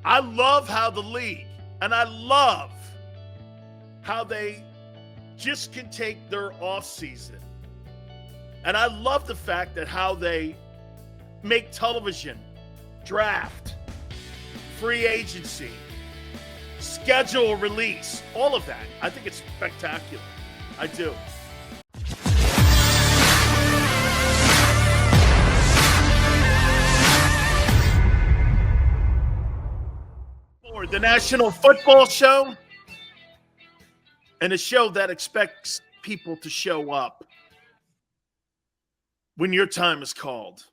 I love how the league, and I love how they just can take their offseason. And I love the fact that how they make television, draft, free agency, schedule release, all of that. I think it's spectacular. I do. The National Football Show, and a show that expects people to show up when your time is called.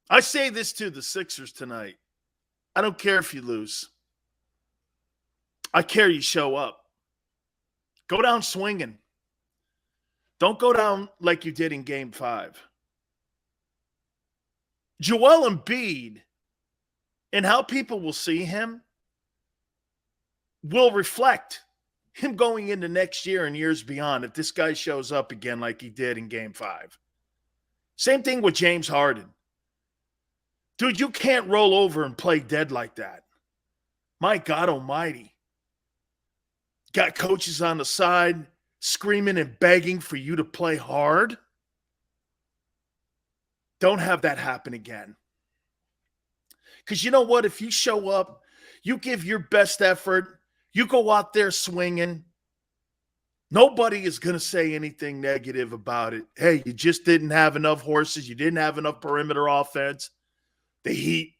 I say this to the Sixers tonight. I don't care if you lose. I care you show up. Go down swinging. Don't go down like you did in Game 5. Joel Embiid, and how people will see him, will reflect him going into next year and years beyond if this guy shows up again like he did in Game 5. Same thing with James Harden. Dude, you can't roll over and play dead like that. My God almighty. Got coaches on the side screaming and begging for you to play hard. Don't have that happen again. Because you know what? If you show up, you give your best effort, you go out there swinging, nobody is going to say anything negative about it. Hey, you just didn't have enough horses. You didn't have enough perimeter offense. The Heat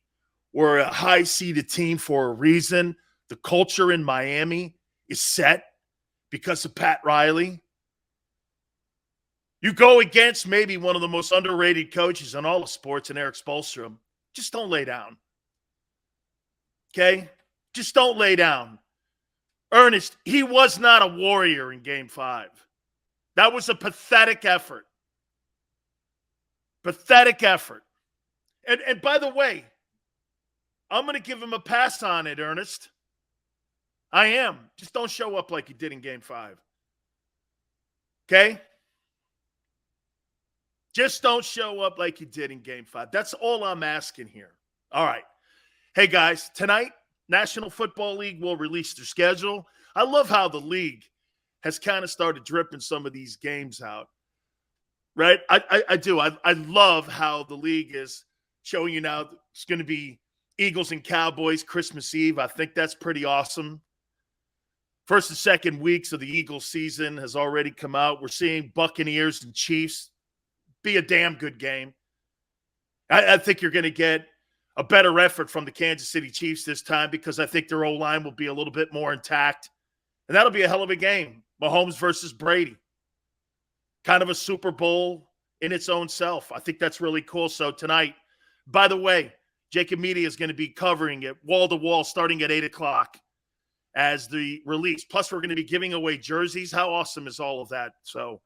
were a high-seeded team for a reason. The culture in Miami is set because of Pat Riley. You go against maybe one of the most underrated coaches in all of sports in Eric Spoelstra. Just don't lay down. Okay? Just don't lay down. Ernest, he was not a warrior in Game 5. That was a pathetic effort. Pathetic effort. And by the way, I'm going to give him a pass on it, Ernest. I am. Just don't show up like you did in Game 5. Okay? Just don't show up like you did in Game 5. That's all I'm asking here. All right. Hey, guys, tonight, National Football League will release their schedule. I love how the league has kind of started dripping some of these games out, right? I do. I love how the league is showing you now it's going to be Eagles and Cowboys Christmas Eve. I think that's pretty awesome. First and second weeks of the Eagles season has already come out. We're seeing Buccaneers and Chiefs be a damn good game. I think you're going to get a better effort from the Kansas City Chiefs this time because I think their O-line will be a little bit more intact. And that'll be a hell of a game. Mahomes versus Brady. Kind of a Super Bowl in its own self. I think that's really cool. So tonight, by the way, JAKIB Media is going to be covering it wall-to-wall starting at 8 o'clock as the release. Plus, we're going to be giving away jerseys. How awesome is all of that? So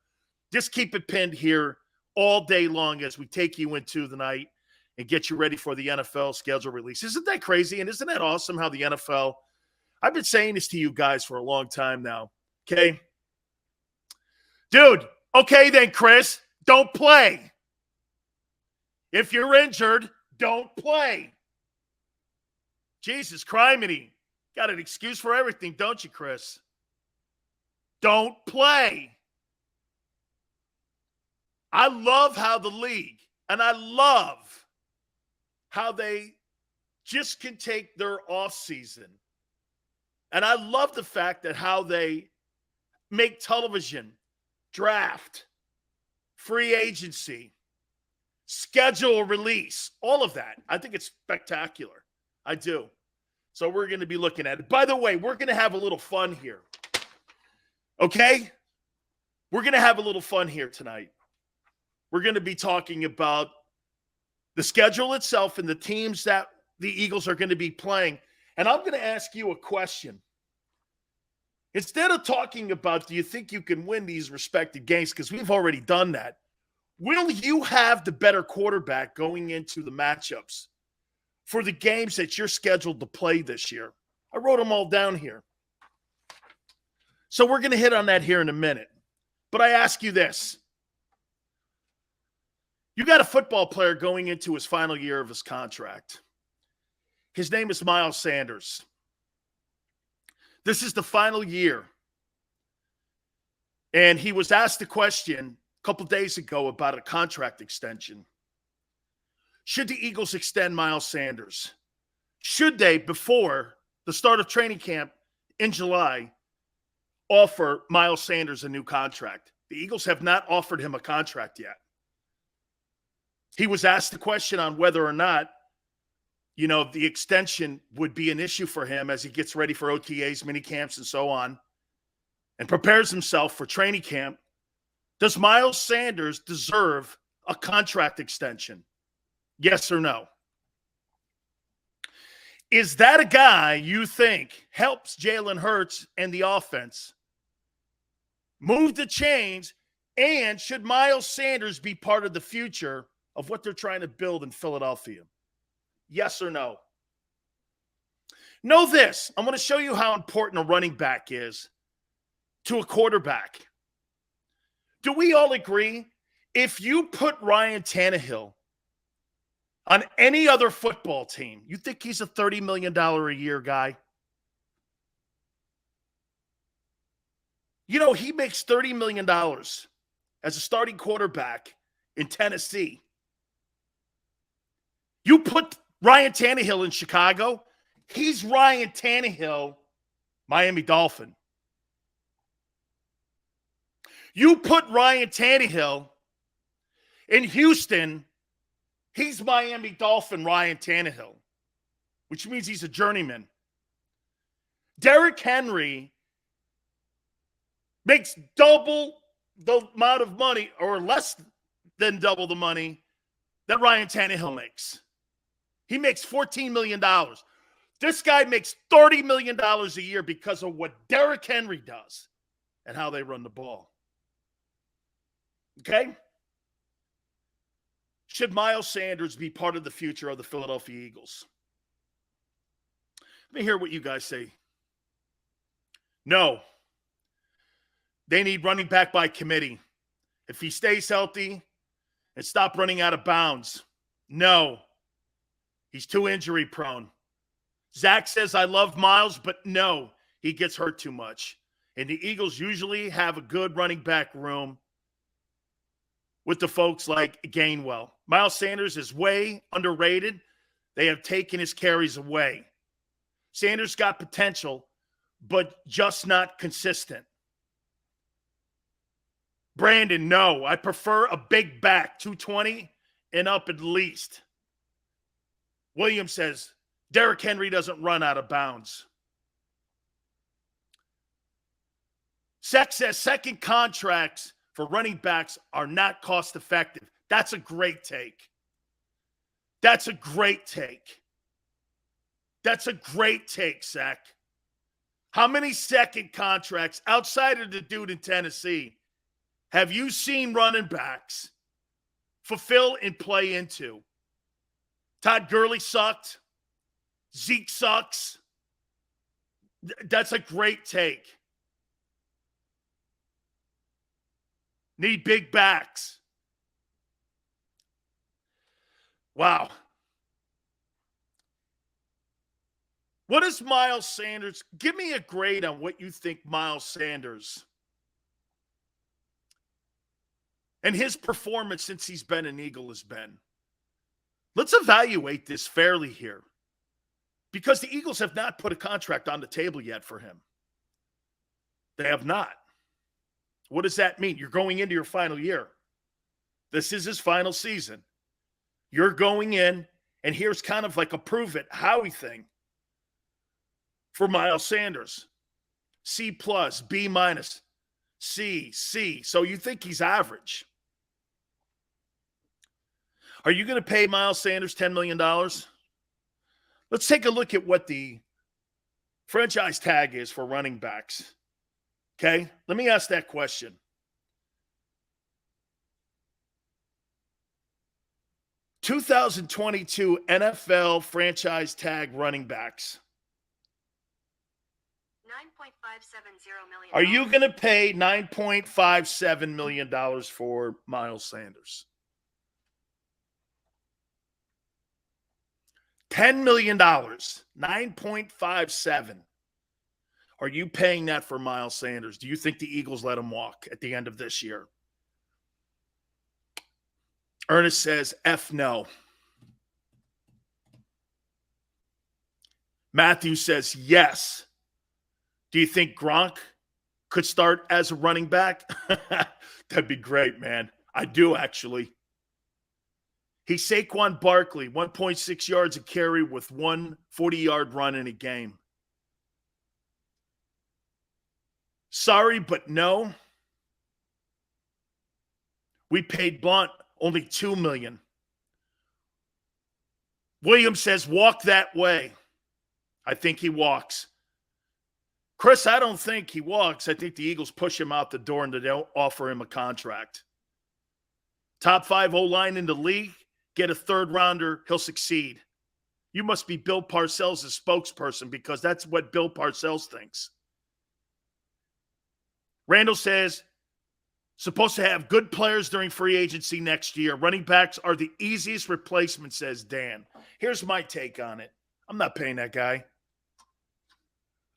just keep it pinned here all day long as we take you into the night and get you ready for the NFL schedule release. Isn't that crazy? And isn't that awesome how the NFL – I've been saying this to you guys for a long time now, okay? Dude, okay then, Chris, don't play. If you're injured, don't play. Jesus, criminy. Got an excuse for everything, don't you, Chris? Don't play. I love how the league, and I love how they just can take their offseason. And I love the fact that how they make television, draft, free agency, schedule release, all of that. I think it's spectacular. I do. So we're going to be looking at it. By the way, we're going to have a little fun here. Okay? We're going to have a little fun here tonight. We're going to be talking about the schedule itself and the teams that the Eagles are going to be playing. And I'm going to ask you a question. Instead of talking about, do you think you can win these respective games, because we've already done that, will you have the better quarterback going into the matchups for the games that you're scheduled to play this year? I wrote them all down here. So we're going to hit on that here in a minute. But I ask you this. You got a football player going into his final year of his contract. His name is Miles Sanders. This is the final year. And he was asked a question a couple days ago about a contract extension. Should the Eagles extend Miles Sanders? Should they, before the start of training camp in July, offer Miles Sanders a new contract? The Eagles have not offered him a contract yet. He was asked the question on whether or not, the extension would be an issue for him as he gets ready for OTAs, mini camps, and so on, and prepares himself for training camp. Does Miles Sanders deserve a contract extension? Yes or no? Is that a guy you think helps Jalen Hurts and the offense move the chains? And should Miles Sanders be part of the future of what they're trying to build in Philadelphia? Yes or no? Know this. I'm going to show you how important a running back is to a quarterback. Do we all agree? If you put Ryan Tannehill on any other football team, you think he's a $30 million a year guy? He makes $30 million as a starting quarterback in Tennessee. You put Ryan Tannehill in Chicago, he's Ryan Tannehill, Miami Dolphin. You put Ryan Tannehill in Houston, he's Miami Dolphin Ryan Tannehill, which means he's a journeyman. Derrick Henry makes double the amount of money, or less than double the money, that Ryan Tannehill makes. He makes $14 million. This guy makes $30 million a year because of what Derrick Henry does and how they run the ball. Okay? Should Miles Sanders be part of the future of the Philadelphia Eagles? Let me hear what you guys say. No. They need running back by committee. If he stays healthy and stop running out of bounds, no. He's too injury prone. Zach says, I love Miles, but no, he gets hurt too much. And the Eagles usually have a good running back room with the folks like Gainwell. Miles Sanders is way underrated. They have taken his carries away. Sanders got potential, but just not consistent. Brandon, no. I prefer a big back, 220 and up at least. William says, Derrick Henry doesn't run out of bounds. Sex says second contracts for running backs are not cost effective. That's a great take. That's a great take. That's a great take, Zach. How many second contracts outside of the dude in Tennessee have you seen running backs fulfill and play into? Todd Gurley sucked. Zeke sucks. That's a great take. Need big backs. Wow. What is Miles Sanders? Give me a grade on what you think Miles Sanders and his performance since he's been an Eagle has been. Let's evaluate this fairly here, because the Eagles have not put a contract on the table yet for him. They have not. What does that mean? You're going into your final year. This is his final season. You're going in, and here's kind of like a prove it Howie thing for Miles Sanders. C+, B-, C, C. So you think he's average. Are you going to pay Miles Sanders $10 million? Let's take a look at what the franchise tag is for running backs. Okay? Let me ask that question. (2022) NFL franchise tag running backs. $9.570 million. Are you going to pay $9.57 million for Miles Sanders? $10 million, 9.57. Are you paying that for Miles Sanders? Do you think the Eagles let him walk at the end of this year? Ernest says, F no. Matthew says, yes. Do you think Gronk could start as a running back? That'd be great, man. I do, actually. He's Saquon Barkley, 1.6 yards a carry with one 40-yard run in a game. Sorry, but no. We paid Blunt only $2 million. Williams says, walk that way. I think he walks. Chris, I don't think he walks. I think the Eagles push him out the door and they don't offer him a contract. Top 5 O-line in the league, get a third rounder, he'll succeed. You must be Bill Parcells' spokesperson because that's what Bill Parcells thinks. Randall says, supposed to have good players during free agency next year. Running backs are the easiest replacement, says Dan. Here's my take on it. I'm not paying that guy.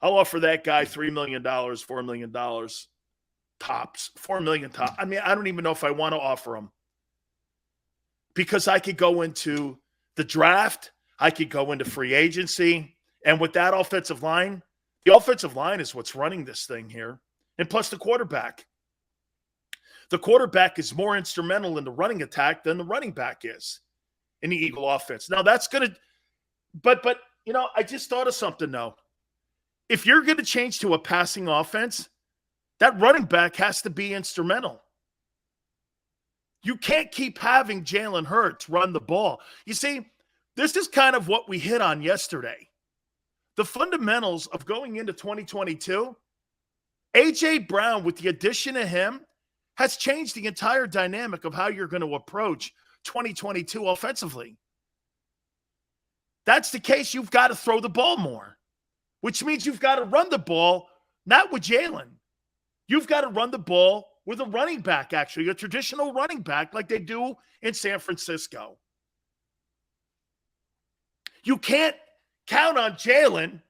I'll offer that guy $3 million, $4 million tops. $4 million tops. I mean, I don't even know if I want to offer him. Because I could go into the draft. I could go into free agency. And with that offensive line, the offensive line is what's running this thing here. And plus the quarterback. The quarterback is more instrumental in the running attack than the running back is in the Eagle offense. Now, that's going to – but you know, I just thought of something, though. If you're going to change to a passing offense, that running back has to be instrumental. You can't keep having Jalen Hurts run the ball. You see, this is kind of what we hit on yesterday. The fundamentals of going into 2022, A.J. Brown, with the addition of him, has changed the entire dynamic of how you're going to approach 2022 offensively. That's the case. You've got to throw the ball more, which means you've got to run the ball, not with Jalen. You've got to run the ball with a running back, actually, a traditional running back like they do in San Francisco. You can't count on Jalen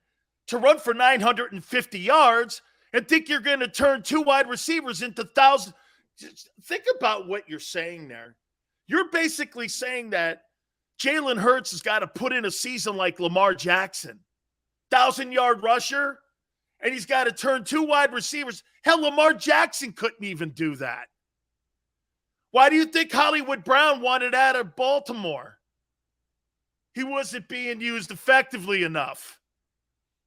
to run for 950 yards and think you're going to turn 2 wide receivers into 1,000. Think about what you're saying there. You're basically saying that Jalen Hurts has got to put in a season like Lamar Jackson, 1,000-yard rusher, and he's got to turn 2 wide receivers. Hell, Lamar Jackson couldn't even do that. Why do you think Hollywood Brown wanted out of Baltimore? He wasn't being used effectively enough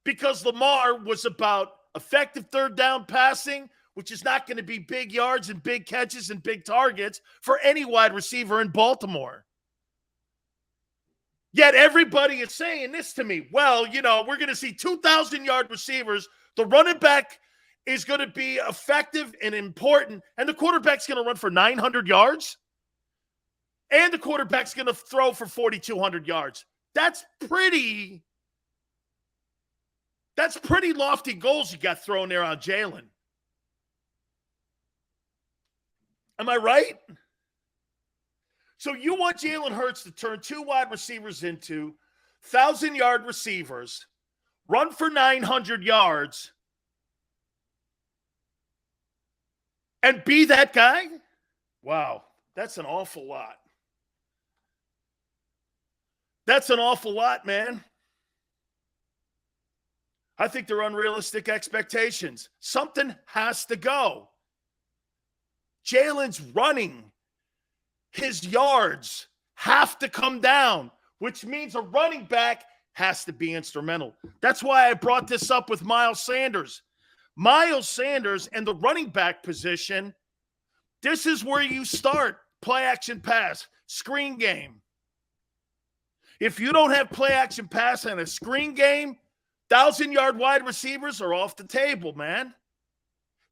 because Lamar was about effective third down passing, which is not going to be big yards and big catches and big targets for any wide receiver in Baltimore. Yet everybody is saying this to me. Well, you know, we're going to see 2,000-yard receivers. The running back is going to be effective and important, and the quarterback's going to run for 900 yards, and the quarterback's going to throw for 4,200 yards. That's pretty lofty goals you got thrown there on Jalen. Am I right? So you want Jalen Hurts to turn 2 wide receivers into 1,000-yard receivers, run for 900 yards, and be that guy? Wow, that's an awful lot. That's an awful lot, man. I think they're unrealistic expectations. Something has to go. Jalen's running. His yards have to come down, which means a running back has to be instrumental. That's why I brought this up with Miles Sanders. Miles Sanders and the running back position, this is where you start. Play action pass, screen game. If you don't have play action pass and a screen game, 1,000-yard wide receivers are off the table, man.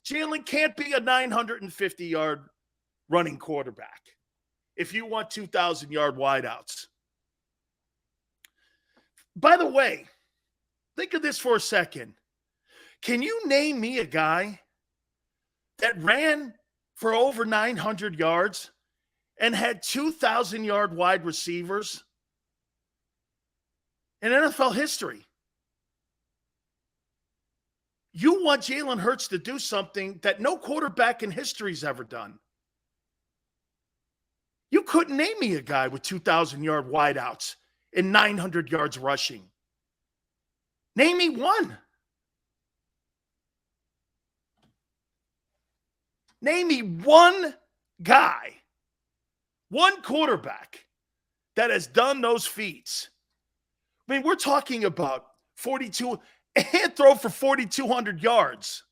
Jalen can't be a 950-yard running quarterback if you want 2,000-yard wideouts. By the way, think of this for a second. Can you name me a guy that ran for over 900 yards and had 2,000-yard wide receivers? in NFL history. You want Jalen Hurts to do something that no quarterback in history's ever done. You couldn't name me a guy with 2,000-yard wideouts and 900 yards rushing. Name me one. Name me one guy, one quarterback that has done those feats. I mean, we're talking about 42 and throw for 4,200 yards.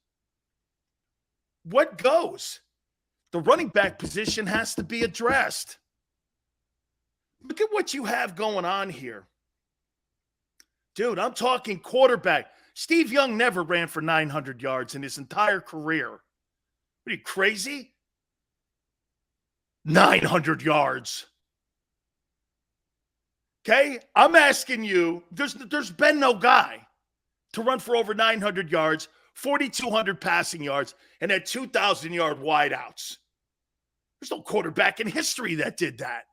What goes? The running back position has to be addressed. Look at what you have going on here. Dude, I'm talking quarterback. Steve Young never ran for 900 yards in his entire career. Are you crazy? 900 yards. Okay? I'm asking you, there's been no guy to run for over 900 yards, 4,200 passing yards, and had 2,000-yard wideouts. There's no quarterback in history that did that.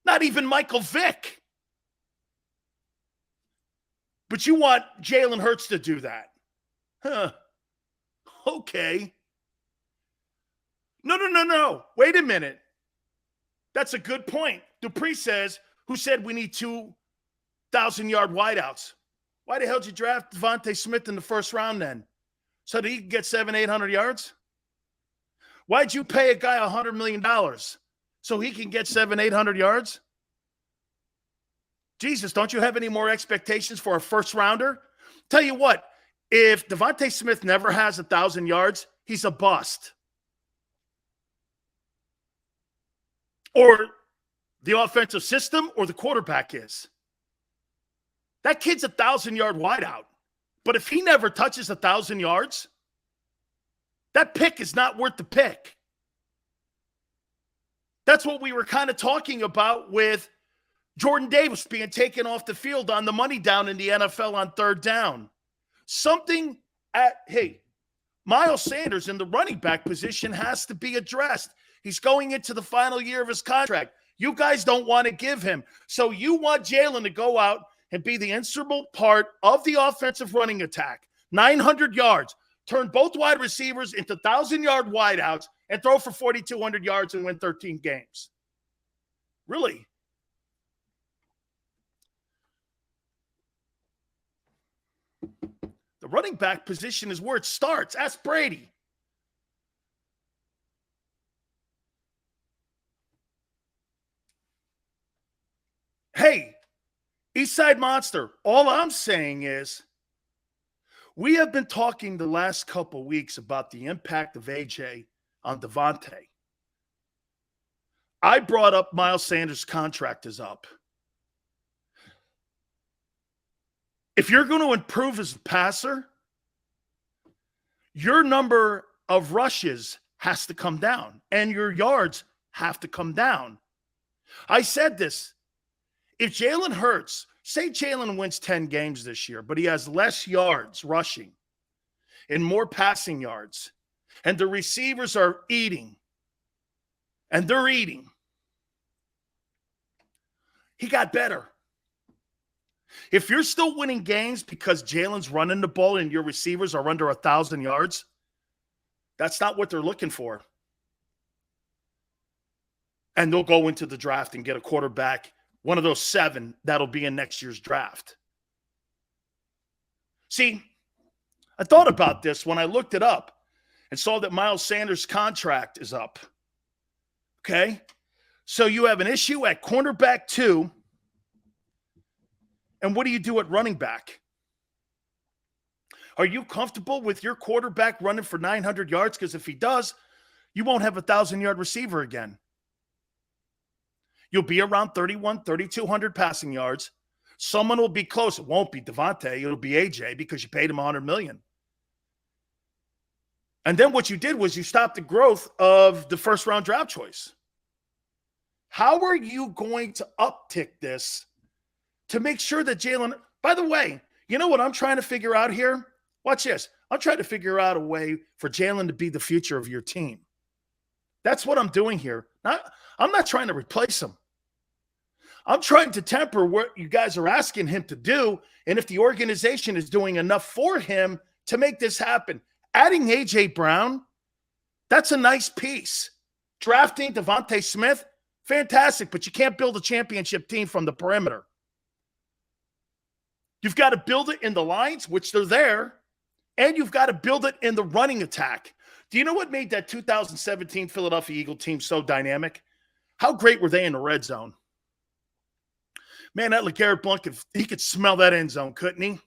Not even Michael Vick. But you want Jalen Hurts to do that. Huh. Okay. No. Wait a minute. That's a good point. Dupree says, who said we need 2,000-yard wideouts? Why the hell did you draft Devontae Smith in the first round then? So that he could get 700-800 yards? Why'd you pay a guy $100 million so he can get 700-800 yards? Jesus, don't you have any more expectations for a first rounder? Tell you what, if Devontae Smith never has 1,000 yards, he's a bust. Or the offensive system or the quarterback is. That kid's 1,000-yard wideout. But if he never touches 1,000 yards, that pick is not worth the pick. That's what we were kind of talking about with Jordan Davis being taken off the field on the money down in the NFL on third down. Miles Sanders in the running back position has to be addressed. He's going into the final year of his contract. You guys don't want to give him. So you want Jalen to go out and be the integral part of the offensive running attack. 900 yards. Turn both wide receivers into 1,000-yard wideouts and throw for 4,200 yards and win 13 games. Really? The running back position is where it starts. Ask Brady. Hey, Eastside Monster, all I'm saying is we have been talking the last couple weeks about the impact of AJ on Devontae. I brought up Miles Sanders' contract is up. If you're going to improve as a passer, your number of rushes has to come down and your yards have to come down. I said this. If Jalen Hurts, say Jalen wins 10 games this year, but he has less yards rushing and more passing yards, and the receivers are eating, and they're eating, he got better. If you're still winning games because Jalen's running the ball and your receivers are under 1,000 yards, that's not what they're looking for. And they'll go into the draft and get a quarterback, one of those 7 that'll be in next year's draft. See, I thought about this when I looked it up and saw that Miles Sanders' contract is up. Okay? So you have an issue at cornerback 2. And what do you do at running back? Are you comfortable with your quarterback running for 900 yards? Because if he does, you won't have a 1,000-yard receiver again. You'll be around 3,200 passing yards. Someone will be close. It won't be Devontae. It'll be AJ because you paid him $100 million. And then what you did was you stopped the growth of the first-round draft choice. How are you going to uptick this to make sure that Jalen – by the way, you know what I'm trying to figure out here? Watch this. I'm trying to figure out a way for Jalen to be the future of your team. That's what I'm doing here. I'm not trying to replace him. I'm trying to temper what you guys are asking him to do, and if the organization is doing enough for him to make this happen. Adding A.J. Brown, that's a nice piece. Drafting Devontae Smith, fantastic, but you can't build a championship team from the perimeter. You've got to build it in the lines, which they're there, and you've got to build it in the running attack. Do you know what made that 2017 Philadelphia Eagle team so dynamic? How great were they in the red zone? Man, that LeGarrette Blount, he could smell that end zone, couldn't he?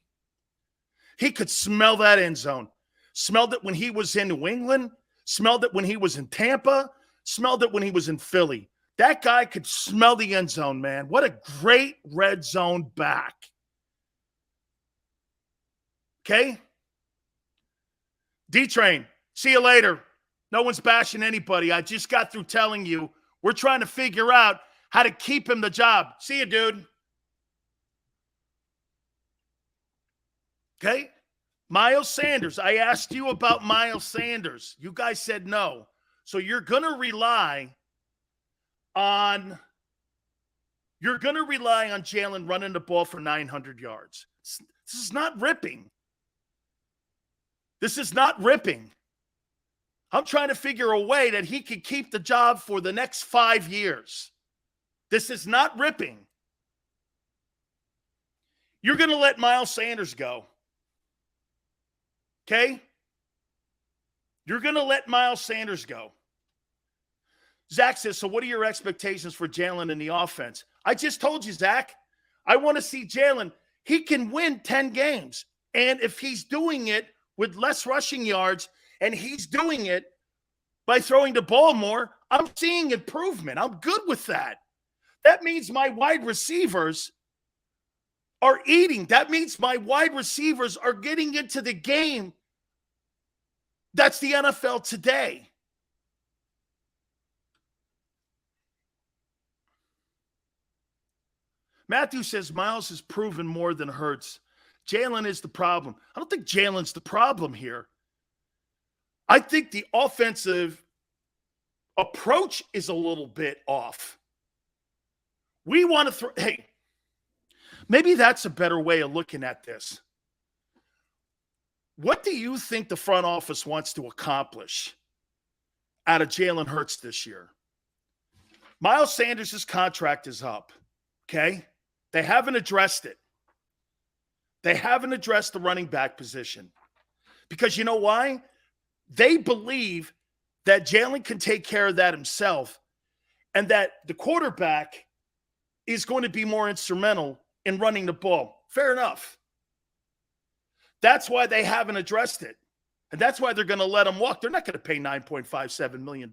He could smell that end zone. Smelled it when he was in New England. Smelled it when he was in Tampa. Smelled it when he was in Philly. That guy could smell the end zone, man. What a great red zone back. Okay? D-Train, see you later. No one's bashing anybody. I just got through telling you we're trying to figure out how to keep him the job. See you, dude. Okay? Miles Sanders. I asked you about Miles Sanders. You guys said no. So you're going to rely on Jalen running the ball for 900 yards. This is not ripping. This is not ripping. I'm trying to figure a way that he can keep the job for the next 5 years. This is not ripping. You're going to let Miles Sanders go. Okay? You're going to let Miles Sanders go. Zach says, so what are your expectations for Jalen in the offense? I just told you, Zach. I want to see Jalen. He can win 10 games. And if he's doing it with less rushing yards and he's doing it by throwing the ball more, I'm seeing improvement. I'm good with that. That means my wide receivers are eating. That means my wide receivers are getting into the game. That's the NFL today. Matthew says Miles has proven more than Hurts. Jalen is the problem. I don't think Jalen's the problem here. I think the offensive approach is a little bit off. We want to throw. Hey, maybe that's a better way of looking at this. What do you think the front office wants to accomplish out of Jalen Hurts this year? Miles Sanders' contract is up, okay? They haven't addressed it. They haven't addressed the running back position. Because you know why? They believe that Jalen can take care of that himself and that the quarterback is going to be more instrumental in running the ball. Fair enough. That's why they haven't addressed it. And that's why they're going to let him walk. They're not going to pay $9.57 million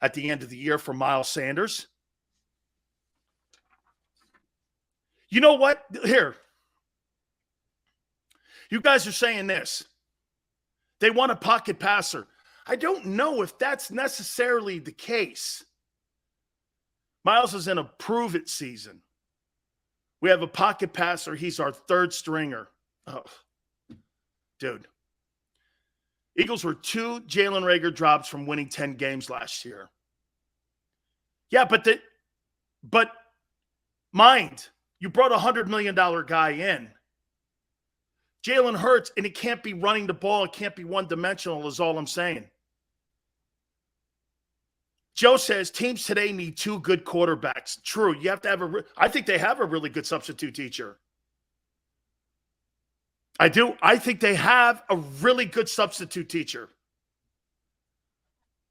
at the end of the year for Miles Sanders. You know what? Here. You guys are saying this. They want a pocket passer. I don't know if that's necessarily the case. Miles is in a prove-it season. We have a pocket passer. He's our third stringer. Oh, dude. Eagles were 2 Jalen Reagor drops from winning 10 games last year. Yeah, but mind, you brought a $100 million guy in. Jalen Hurts, and it can't be running the ball. It can't be one-dimensional is all I'm saying. Joe says teams today need 2 good quarterbacks. True. You have to have I think they have a really good substitute teacher. I do. I think they have a really good substitute teacher.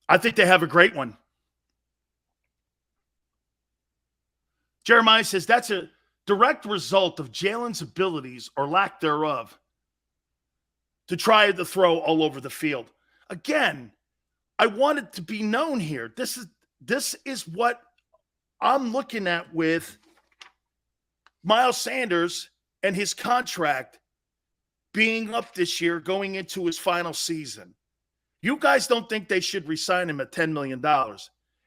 I think they have a great one. Jeremiah says that's a direct result of Jalen's abilities or lack thereof to try to throw all over the field. Again, I want it to be known here. This is what I'm looking at with Miles Sanders and his contract being up this year going into his final season. You guys don't think they should re-sign him at $10 million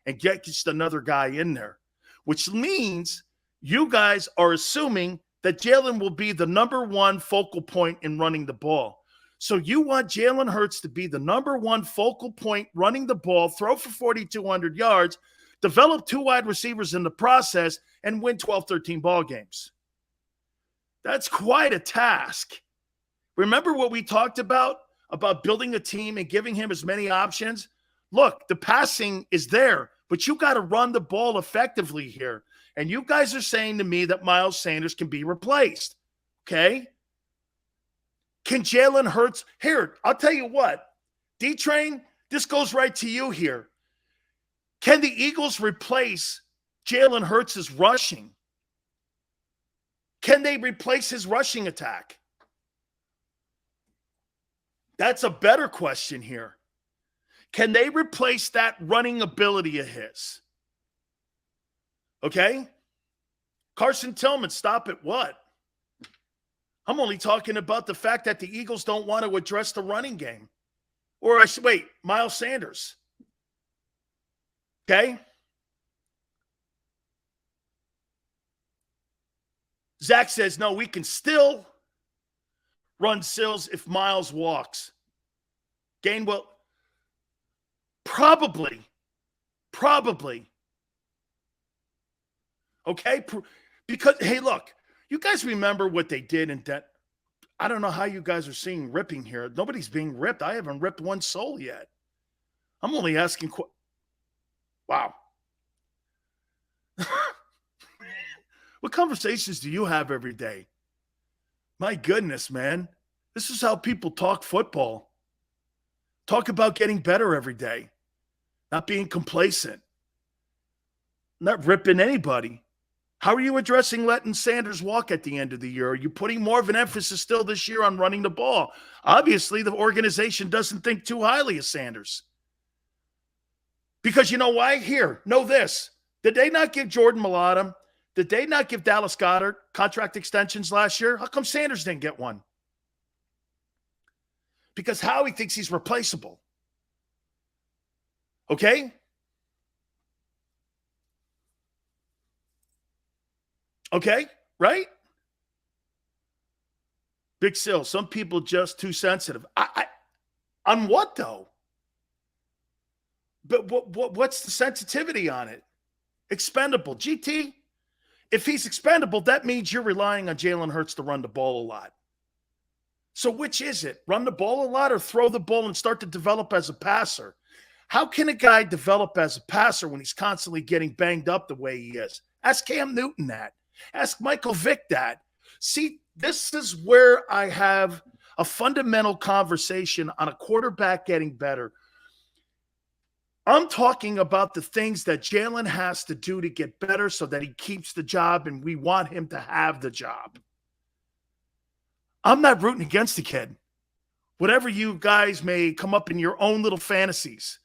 and get just another guy in there, which means you guys are assuming that Jalen will be the number one focal point in running the ball. So you want Jalen Hurts to be the number one focal point running the ball, throw for 4,200 yards, develop 2 wide receivers in the process, and win 12, 13 ball games. That's quite a task. Remember what we talked about building a team and giving him as many options? Look, the passing is there, but you got to run the ball effectively here. And you guys are saying to me that Miles Sanders can be replaced. Okay? Can Jalen Hurts? Here, I'll tell you what. D-Train, this goes right to you here. Can the Eagles replace Jalen Hurts' rushing? Can they replace his rushing attack? That's a better question here. Can they replace that running ability of his? Okay? Carson Tillman, stop at what? I'm only talking about the fact that the Eagles don't want to address the running game. Or wait, Miles Sanders. Okay? Zach says, no, we can still run Silz if Miles walks. Gainwell, probably. Okay? Because, hey, look, you guys remember what they did in that. I don't know how you guys are seeing ripping here. Nobody's being ripped. I haven't ripped one soul yet. I'm only asking. Wow. What conversations do you have every day? My goodness, man. This is how people talk football. Talk about getting better every day. Not being complacent. Not ripping anybody. How are you addressing letting Sanders walk at the end of the year? Are you putting more of an emphasis still this year on running the ball? Obviously, the organization doesn't think too highly of Sanders. Because you know why? Here, know this. Did they not give Jordan Mailata? Did they not give Dallas Goedert contract extensions last year? How come Sanders didn't get one? Because Howie thinks he's replaceable. Okay? Okay, right? Big Silz, some people just too sensitive. On what, though? But what's the sensitivity on it? Expendable. GT, if he's expendable, that means you're relying on Jalen Hurts to run the ball a lot. So which is it? Run the ball a lot or throw the ball and start to develop as a passer? How can a guy develop as a passer when he's constantly getting banged up the way he is? Ask Cam Newton that. Ask Michael Vick that. See, this is where I have a fundamental conversation on a quarterback getting better. I'm talking about the things that Jalen has to do to get better so that he keeps the job and we want him to have the job. I'm not rooting against the kid. Whatever you guys may come up in your own little fantasies.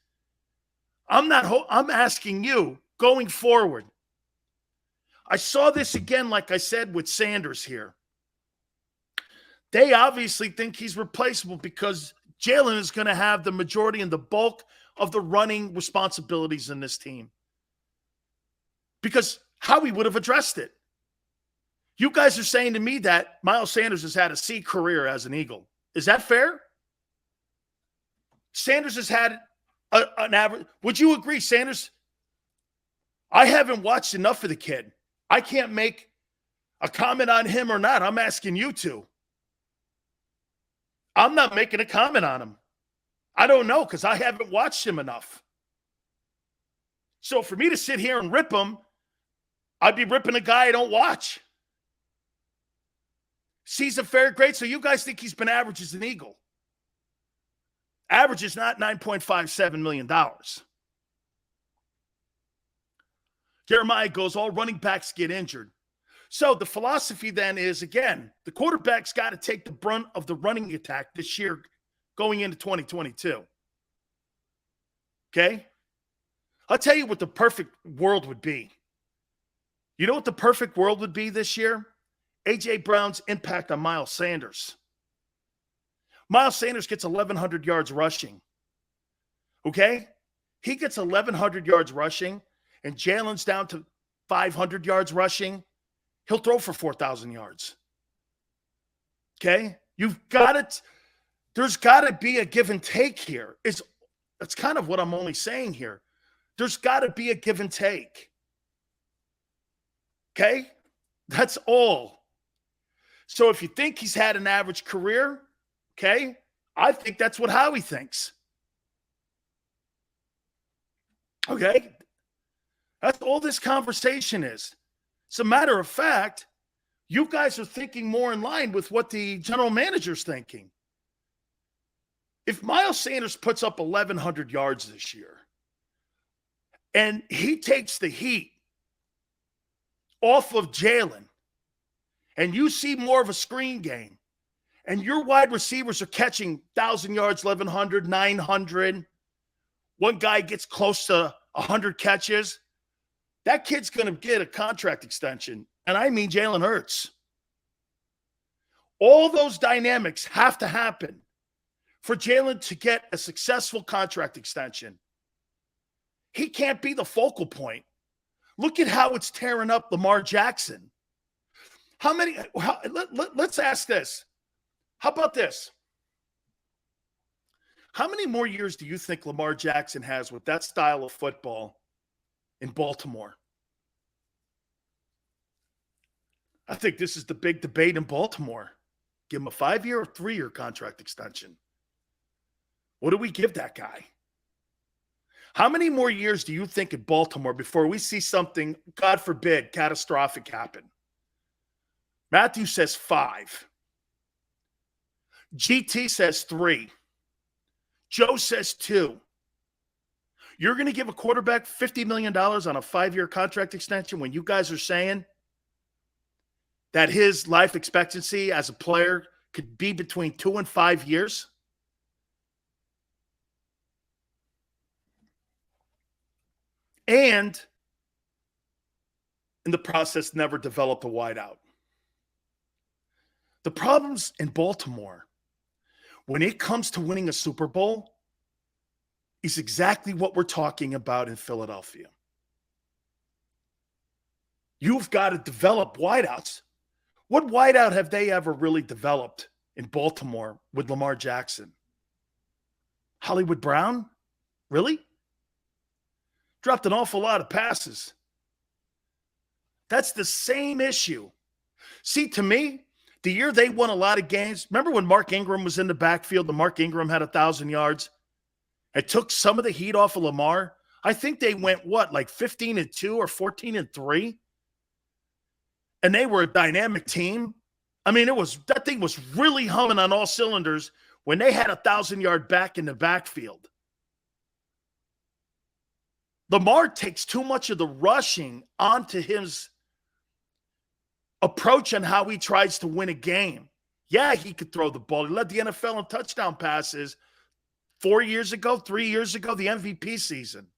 I'm asking you going forward. I saw this again, like I said, with Sanders here. They obviously think he's replaceable because Jalen is going to have the majority and the bulk of the running responsibilities in this team. Because Howie would have addressed it. You guys are saying to me that Miles Sanders has had a C career as an Eagle. Is that fair? Sanders has had an average. Would you agree, Sanders? I haven't watched enough of the kid. I can't make a comment on him or not. I'm asking you to. I'm not making a comment on him. I don't know because I haven't watched him enough. So for me to sit here and rip him, I'd be ripping a guy I don't watch. Sees a fair grade, so you guys think he's been average as an Eagle. Average is not $9.57 million. Jeremiah goes, all running backs get injured. So the philosophy then is, again, the quarterback's got to take the brunt of the running attack this year going into 2022. Okay? I'll tell you what the perfect world would be. You know what the perfect world would be this year? A.J. Brown's impact on Miles Sanders. Miles Sanders gets 1,100 yards rushing. Okay? He gets 1,100 yards rushing, and Jalen's down to 500 yards rushing. He'll throw for 4,000 yards. Okay? You've got it. There's got to be a give and take here. That's kind of what I'm only saying here. There's got to be a give and take. Okay? That's all. So if you think he's had an average career, okay, I think that's what Howie thinks. Okay? That's all this conversation is. As a matter of fact, you guys are thinking more in line with what the general manager's thinking. If Miles Sanders puts up 1,100 yards this year and he takes the heat off of Jalen and you see more of a screen game and your wide receivers are catching 1,000 yards, 1,100, 900, one guy gets close to 100 catches, that kid's going to get a contract extension. And I mean Jalen Hurts. All those dynamics have to happen for Jalen to get a successful contract extension. He can't be the focal point. Look at how it's tearing up Lamar Jackson. Let's ask this. How about this? How many more years do you think Lamar Jackson has with that style of football in Baltimore? I think this is the big debate in Baltimore. Give him a 5-year or 3-year contract extension. What do we give that guy? How many more years do you think in Baltimore before we see something, God forbid, catastrophic happen? Matthew says 5. GT says 3. Joe says 2. You're going to give a quarterback $50 million on a 5-year contract extension when you guys are saying that his life expectancy as a player could be between 2 and 5 years? And in the process, never developed a wideout. The problems in Baltimore, when it comes to winning a Super Bowl, is exactly what we're talking about in Philadelphia. You've got to develop wideouts. What wideout have they ever really developed in Baltimore with Lamar Jackson? Hollywood Brown? Really? Dropped an awful lot of passes. That's the same issue. See, to me, the year they won a lot of games, remember when Mark Ingram was in the backfield and Mark Ingram had 1,000 yards? It took some of the heat off of Lamar. I think they went, like 15-2 or 14-3? And they were a dynamic team. I mean, that thing was really humming on all cylinders when they had 1,000-yard back in the backfield. Lamar takes too much of the rushing onto his approach on how he tries to win a game. Yeah, he could throw the ball. He led the NFL in touchdown passes 3 years ago, the MVP season.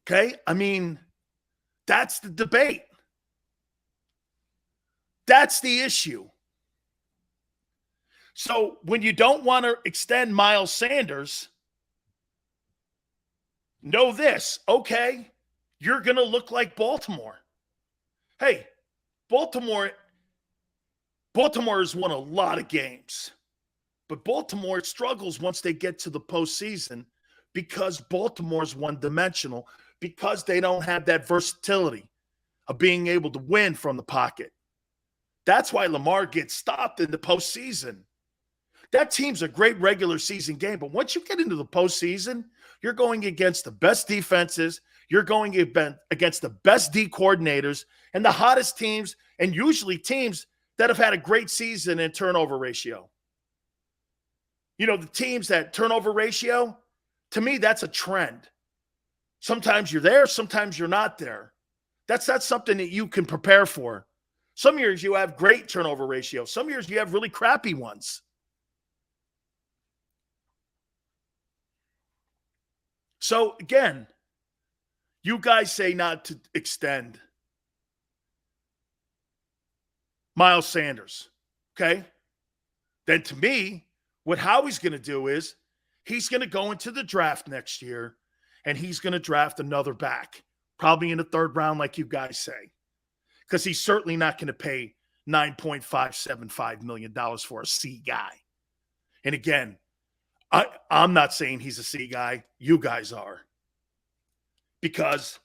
Okay? I mean, that's the debate. That's the issue. So when you don't want to extend Miles Sanders, know this, okay, you're going to look like Baltimore. Hey, Baltimore has won a lot of games, but Baltimore struggles once they get to the postseason because Baltimore's one-dimensional, because they don't have that versatility of being able to win from the pocket. That's why Lamar gets stopped in the postseason. That team's a great regular season game, but once you get into the postseason, you're going against the best defenses, you're going against the best D coordinators, and the hottest teams, and usually teams that have had a great season in turnover ratio. You know, the teams that turnover ratio, to me, that's a trend. Sometimes you're there, sometimes you're not there. That's not something that you can prepare for. Some years you have great turnover ratio. Some years you have really crappy ones. So, again, you guys say not to extend Miles Sanders, okay? Then to me, what Howie's going to do is he's going to go into the draft next year and he's going to draft another back, probably in the 3rd round like you guys say, because he's certainly not going to pay $9.575 million for a C guy. And again, I'm not saying he's a C guy. You guys are. Because,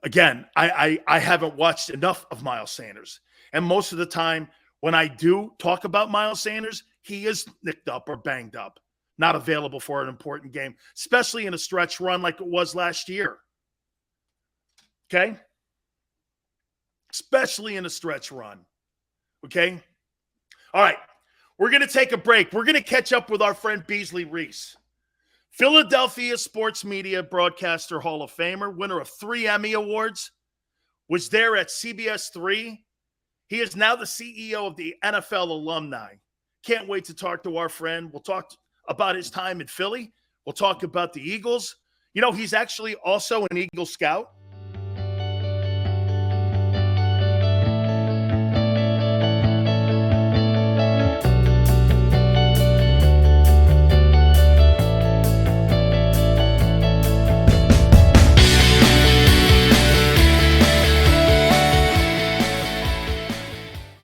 again, I haven't watched enough of Miles Sanders. And most of the time when I do talk about Miles Sanders, he is nicked up or banged up, not available for an important game, especially in a stretch run like it was last year. Okay? Especially in a stretch run. Okay? All right. We're going to take a break. We're going to catch up with our friend Beasley Reese, Philadelphia Sports Media Broadcaster Hall of Famer, winner of 3 Emmy Awards, was there at CBS 3. He is now the CEO of the NFL Alumni. Can't wait to talk to our friend. We'll talk about his time in Philly. We'll talk about the Eagles. You know, he's actually also an Eagle Scout.